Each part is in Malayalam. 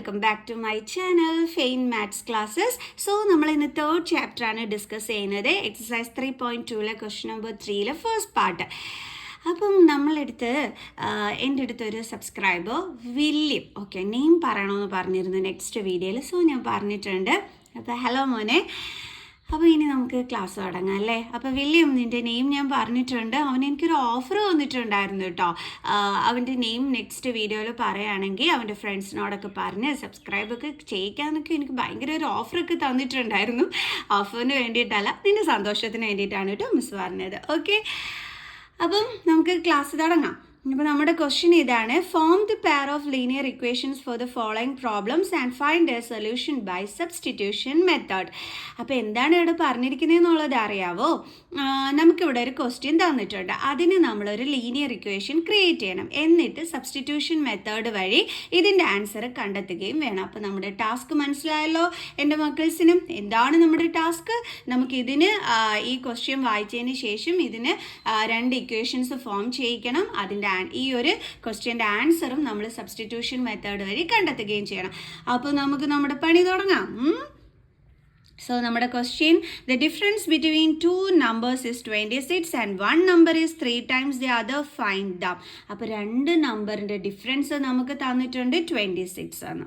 Welcome back to my channel fine maths classes. So നമ്മൾ ഇന്ന് തേർഡ് ചാപ്റ്റർ ആണ് ഡിസ്കസ് ചെയ്യുന്നത്. Exercise 3.2 question number 3 first part. അപ്പം എൻ്റെ അടുത്തൊരു സബ്സ്ക്രൈബർ വില്യം, ഓക്കെ, നെയിം പറയണമെന്ന് പറഞ്ഞിരുന്നു നെക്സ്റ്റ് വീഡിയോയിൽ. സോ ഞാൻ പറഞ്ഞിട്ടുണ്ട്. അപ്പോൾ ഹലോ മോനെ, അപ്പോൾ ഇനി നമുക്ക് ക്ലാസ് തുടങ്ങാം അല്ലേ. അപ്പോൾ വില്യം, നിൻ്റെ നെയിം ഞാൻ പറഞ്ഞിട്ടുണ്ട്. അവന് എനിക്കൊരു ഓഫർ വന്നിട്ടുണ്ടായിരുന്നു കേട്ടോ. അവൻ്റെ നെയിം നെക്സ്റ്റ് വീഡിയോയിൽ പറയുകയാണെങ്കിൽ അവൻ്റെ ഫ്രണ്ട്സിനോടൊക്കെ പറഞ്ഞ് സബ്സ്ക്രൈബൊക്കെ ചെയ്യിക്കാമെന്നൊക്കെ എനിക്ക് ഭയങ്കര ഒരു ഓഫറൊക്കെ തന്നിട്ടുണ്ടായിരുന്നു. ഓഫറിന് വേണ്ടിയിട്ടല്ല, നിൻ്റെ സന്തോഷത്തിന് വേണ്ടിയിട്ടാണ് കേട്ടോ മിസ് പറഞ്ഞത്. ഓക്കെ, അപ്പം നമുക്ക് ക്ലാസ് തുടങ്ങാം. അപ്പോൾ നമ്മുടെ ക്വസ്റ്റ്യൻ ഇതാണ്: form the pair of linear equations for the following problems and find a solution by substitution method. അപ്പോൾ എന്താണ് ഇവിടെ പറഞ്ഞിരിക്കുന്നതെന്നുള്ളത് അറിയാവോ? നമുക്കിവിടെ ഒരു ക്വസ്റ്റ്യൻ തന്നിട്ടുണ്ട്. അതിന് നമ്മളൊരു ലീനിയർ ഇക്വേഷൻ ക്രിയേറ്റ് ചെയ്യണം. എന്നിട്ട് സബ്സ്റ്റിറ്റ്യൂഷൻ മെത്തേഡ് വഴി ഇതിൻ്റെ ആൻസർ കണ്ടെത്തുകയും വേണം. അപ്പോൾ നമ്മുടെ ടാസ്ക് മനസ്സിലായല്ലോ എൻ്റെ മക്കൾസിനും? എന്താണ് നമ്മുടെ ടാസ്ക്? നമുക്കിതിന് ഈ ക്വസ്റ്റ്യൻ വായിച്ചതിന് ശേഷം ഇതിന് രണ്ട് ഇക്വേഷൻസ് ഫോം ചെയ്യിക്കണം. അതിൻ്റെ ഈ ഒരു ക്വസ്റ്റ്യൻ്റെ ആൻസറും നമ്മൾ സബ്സ്റ്റിറ്റ്യൂഷൻ മെത്തേഡ് വഴി കണ്ടെത്തുകയും ചെയ്യണം. അപ്പോൾ നമുക്ക് നമ്മുടെ പണി തുടങ്ങാം. So, നമ്മുടെ question, the difference between two numbers is 26 and one number is 3 times the other, find them. അപ്പോൾ രണ്ട് നമ്പറിൻ്റെ ഡിഫറൻസ് നമുക്ക് തന്നിട്ടുണ്ട് 26 ആണ്.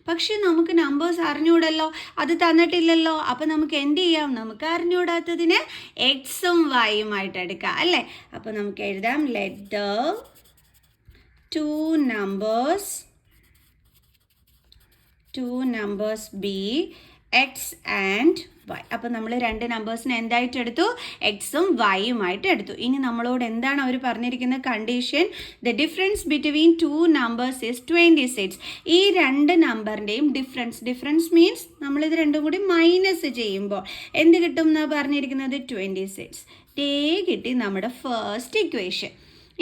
പക്ഷെ നമുക്ക് നമ്പേഴ്സ് അറിഞ്ഞൂടല്ലോ, അത് തന്നിട്ടില്ലല്ലോ. അപ്പോൾ നമുക്ക് എന്ത് ചെയ്യാം? നമുക്ക് അറിഞ്ഞൂടാത്തതിന് എക്സും വൈയുമായിട്ട് എടുക്കാം അല്ലേ. അപ്പോൾ നമുക്ക് എഴുതാം: let the two numbers be x and y. അപ്പോൾ നമ്മൾ രണ്ട് നമ്പേഴ്സിനെ എന്തായിട്ട് എടുത്തു? എക്സും വൈയുമായിട്ട് എടുത്തു. ഇനി നമ്മളോട് എന്താണ് അവർ പറഞ്ഞിരിക്കുന്ന condition? The difference between two numbers is 26. ഈ രണ്ട് നമ്പറിൻ്റെയും ഡിഫറൻസ് മീൻസ് നമ്മളിത് രണ്ടും കൂടി മൈനസ് ചെയ്യുമ്പോൾ എന്ത് കിട്ടും എന്നാണ് പറഞ്ഞിരിക്കുന്നത്? 26 കിട്ടി നമ്മുടെ ഫസ്റ്റ് ഇക്വേഷൻ.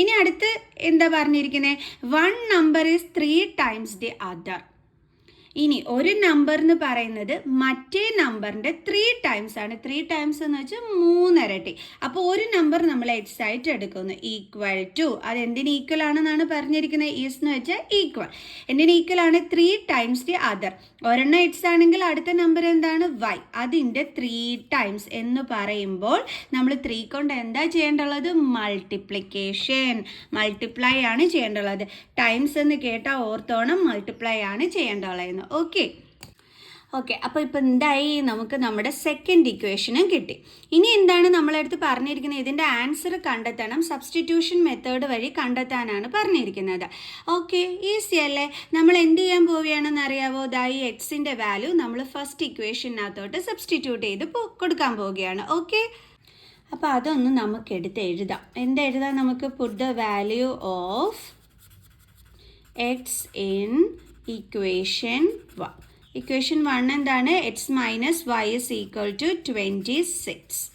ഇനി അടുത്ത് എന്താ പറഞ്ഞിരിക്കുന്നത്? One number is 3 times the other. ഇനി ഒരു നമ്പർ എന്ന് പറയുന്നത് മറ്റേ നമ്പറിൻ്റെ 3 times ആണ്. 3 times എന്ന് വെച്ചാൽ 3 ഇരട്ടി. അപ്പോൾ ഒരു നമ്പർ നമ്മൾ എക്സ് ആയിട്ട് എടുക്കുന്നു. ഈക്വൽ ടു, അത് എന്തിന് ഈക്വൽ ആണെന്നാണ് പറഞ്ഞിരിക്കുന്നത്? ഈസ് എന്ന് വെച്ചാൽ ഈക്വൽ. എന്തിന് ഈക്വൽ ആണ്? 3 times the other. ഒരെണ്ണം എക്സ് ആണെങ്കിൽ അടുത്ത നമ്പർ എന്താണ്? വൈ. അതിൻ്റെ 3 times എന്ന് പറയുമ്പോൾ നമ്മൾ 3 കൊണ്ട് എന്താ ചെയ്യേണ്ടുള്ളത്? മൾട്ടിപ്ലിക്കേഷൻ, മൾട്ടിപ്ലൈ ആണ് ചെയ്യേണ്ടുള്ളത്. ടൈംസ് എന്ന് കേട്ടാൽ ഓർത്തോണം, മൾട്ടിപ്ലൈ ആണ് ചെയ്യേണ്ടുള്ളത്. ഓക്കെ, അപ്പോൾ ഇപ്പോൾ എന്തായി? നമുക്ക് നമ്മുടെ സെക്കൻഡ് ഇക്വേഷനും കിട്ടി. ഇനി എന്താണ് നമ്മളടുത്ത് പറഞ്ഞിരിക്കുന്നത്? ഇതിൻ്റെ ആൻസർ കണ്ടെത്തണം. സബ്സ്റ്റിറ്റ്യൂഷൻ മെത്തേഡ് വഴി കണ്ടെത്താനാണ് പറഞ്ഞിരിക്കുന്നത്. ഓക്കെ, ഈസി അല്ലേ? നമ്മൾ എന്ത് ചെയ്യാൻ പോവുകയാണെന്ന് അറിയാവോ? ഈ എക്സിൻ്റെ വാല്യൂ നമ്മൾ ഫസ്റ്റ് ഇക്വേഷനകത്തോട്ട് സബ്സ്റ്റിറ്റ്യൂട്ട് ചെയ്ത് കൊടുക്കാൻ പോവുകയാണ്. ഓക്കെ, അപ്പോൾ അതൊന്ന് നമുക്ക് എടുത്ത് എഴുതാം. എന്താ എഴുതാം? നമുക്ക് put the value of x in equation 1. Equation 1 എന്താണ്? X minus y is equal to 26.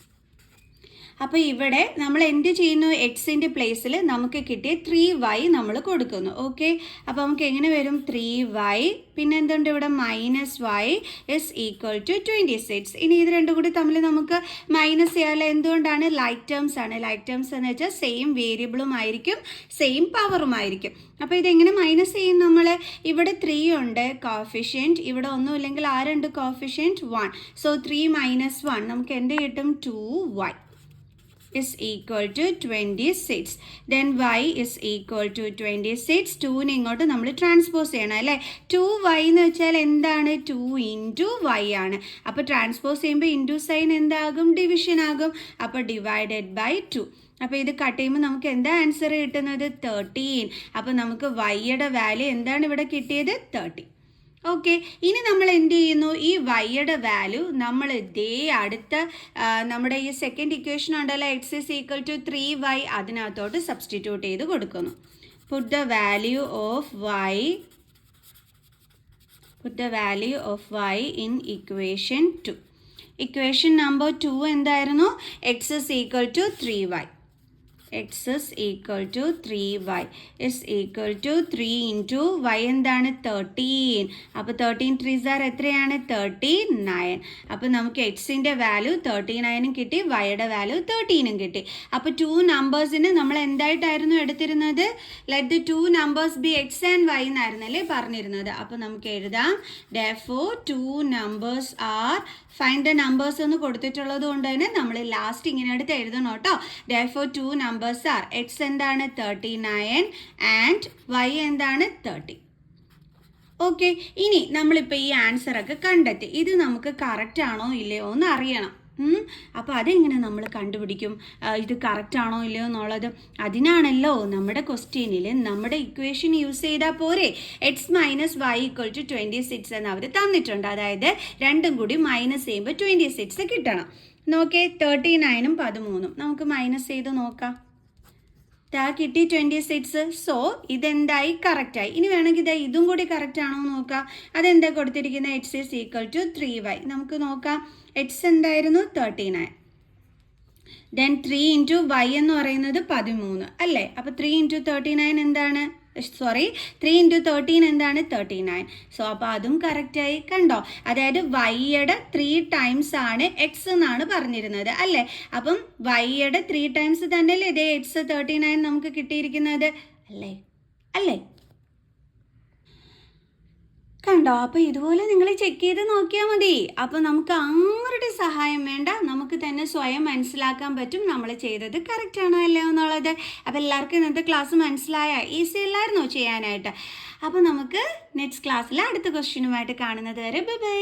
അപ്പോൾ ഇവിടെ നമ്മൾ എന്ത് ചെയ്യുന്നു? എക്സിൻ്റെ പ്ലേസിൽ നമുക്ക് കിട്ടിയ 3y നമ്മൾ കൊടുക്കുന്നു. ഓക്കെ, അപ്പോൾ നമുക്ക് എങ്ങനെ വരും? 3y പിന്നെ എന്തുണ്ട് ഇവിടെ? Minus y is equal to 26. ഇനി ഇത് രണ്ടും കൂടി തമ്മിൽ നമുക്ക് മൈനസ് ചെയ്യാമല്ലോ. എന്തുകൊണ്ടാണ്? ലൈക്ക് ടേംസ് ആണ്. ലൈക്ക് ടേംസ് എന്ന് വെച്ചാൽ സെയിം വേരിയബിളും ആയിരിക്കും, സെയിം പവറും ആയിരിക്കും. അപ്പോൾ ഇതെങ്ങനെ മൈനസ് ചെയ്യും നമ്മൾ? ഇവിടെ 3 ഉണ്ട് കോഫിഷ്യൻറ്റ്, ഇവിടെ ഒന്നുമില്ലെങ്കിൽ ആരുണ്ട്? കോഫിഷ്യൻറ്റ് 1. സോ 3 മൈനസ് 1 നമുക്ക് എന്ത് കിട്ടും? 2y is equal to 26. Then y is equal to 26. 2നെ ഇങ്ങോട്ട് നമ്മൾ ട്രാൻസ്പോസ് ചെയ്യണം അല്ലേ. 2y എന്ന് വെച്ചാൽ എന്താണ്? 2 into y ആണ്. അപ്പോൾ ട്രാൻസ്പോസ് ചെയ്യുമ്പോൾ ഇൻറ്റു സൈൻ എന്താകും? ഡിവിഷൻ ആകും. അപ്പോൾ ഡിവൈഡഡ് ബൈ 2. അപ്പോൾ ഇത് കട്ട് ചെയ്യുമ്പോൾ നമുക്ക് എന്താ ആൻസർ കിട്ടുന്നത്? 13. അപ്പോൾ നമുക്ക് വൈയുടെ വാല്യൂ എന്താണ് ഇവിടെ കിട്ടിയത്? 30. ഓക്കെ, ഇനി നമ്മൾ എന്ത് ചെയ്യുന്നു? ഈ വൈയുടെ വാല്യൂ നമ്മൾ ഇതേ അടുത്ത നമ്മുടെ ഈ സെക്കൻഡ് ഇക്വേഷൻ ഉണ്ടല്ലോ, x is equal to 3y, അതിനകത്തോട്ട് സബ്സ്റ്റിറ്റ്യൂട്ട് ചെയ്ത് കൊടുക്കുന്നു. Put the value of y in equation 2. Equation number 2 എന്തായിരുന്നു? X is equal to 3y. x is equal to 3y is equal to 3 into y എന്താണ് 13. അപ്പോൾ 13 3s are എത്രയാണ് 39. അപ്പോൾ നമുക്ക് എക്സിൻ്റെ വാല്യൂ 39ഉം കിട്ടി, വൈയുടെ വാല്യൂ 13ഉം കിട്ടി. അപ്പോൾ 2 നമ്പേഴ്സിന് നമ്മൾ എന്തായിട്ടായിരുന്നു എടുത്തിരുന്നത്? Let the 2 numbers be x and y എന്നായിരുന്നല്ലേ പറഞ്ഞിരുന്നത്. അപ്പോൾ നമുക്ക് എഴുതാം therefore 2 numbers are, find the numbers എന്ന് കൊടുത്തിട്ടുള്ളത് കൊണ്ട് തന്നെ നമ്മൾ ലാസ്റ്റ് ഇങ്ങനെ എടുത്ത് എഴുതണം കേട്ടോ. therefore 2 numbers are എക്സ് എന്താണ് 39 ആൻഡ് വൈ എന്താണ് 30. ഓക്കെ, ഇനി നമ്മളിപ്പോൾ ഈ ആൻസറൊക്കെ കണ്ടെത്തി. ഇത് നമുക്ക് കറക്റ്റ് ആണോ ഇല്ലയോ എന്ന് അറിയണം. അപ്പോൾ അതെങ്ങനെ നമ്മൾ കണ്ടുപിടിക്കും ഇത് കറക്റ്റ് ആണോ ഇല്ലയോ എന്നുള്ളത്? അതിനാണല്ലോ നമ്മുടെ ക്വസ്റ്റ്യനിൽ നമ്മുടെ ഇക്വേഷൻ യൂസ് ചെയ്താൽ പോരെ. X minus y equal to 26 എന്ന് അവർ തന്നിട്ടുണ്ട്. അതായത് രണ്ടും കൂടി മൈനസ് ചെയ്യുമ്പോൾ 26 കിട്ടണം. നോക്കേ, 39ഉം 13ഉം നമുക്ക് മൈനസ് ചെയ്ത് നോക്കാം. കിട്ടി 26. സോ ഇതെന്തായി? കറക്റ്റായി. ഇനി വേണമെങ്കിൽ ഇതും കൂടി കറക്റ്റ് ആണോ നോക്കാം. അതെന്താ കൊടുത്തിരിക്കുന്നത്? X is equal to 3y. നമുക്ക് നോക്കാം. എക്സ് എന്തായിരുന്നു 39. ദെൻ 3 ഇൻറ്റു വൈ എന്ന് പറയുന്നത് 13 അല്ലേ? അപ്പോൾ 3 ഇൻറ്റു 39 എന്താണ്? 3 ഇൻറ്റു 13 എന്താണ്? 39. സോ അപ്പോൾ അതും കറക്റ്റായി. കണ്ടോ? അതായത് വൈയുടെ 3 ടൈംസ് ആണ് എക്സ് എന്നാണ് പറഞ്ഞിരുന്നത് അല്ലേ? അപ്പം വൈയുടെ 3 ടൈംസ് തന്നെയല്ലേ ഇതേ എക്സ് 39 നമുക്ക് കിട്ടിയിരിക്കുന്നത് അല്ലേ? അല്ലേ? കണ്ടോ? അപ്പോൾ ഇതുപോലെ നിങ്ങൾ ചെക്ക് ചെയ്ത് നോക്കിയാൽ മതി. അപ്പോൾ നമുക്ക് ആരുടെ സഹായം വേണ്ട, നമുക്ക് തന്നെ സ്വയം മനസ്സിലാക്കാൻ പറ്റും നമ്മൾ ചെയ്തത് കറക്റ്റ് ആണോ അല്ലയോ എന്നുള്ളത്. അപ്പോൾ എല്ലാവർക്കും ഇന്നത്തെ ക്ലാസ് മനസ്സിലായ? ഈസി അല്ലായിരുന്നോ ചെയ്യാനായിട്ട്? അപ്പോൾ നമുക്ക് നെക്സ്റ്റ് ക്ലാസ്സിൽ അടുത്ത ക്വസ്റ്റ്യനുമായിട്ട് കാണുന്നത് വരെ ബൈ ബൈ.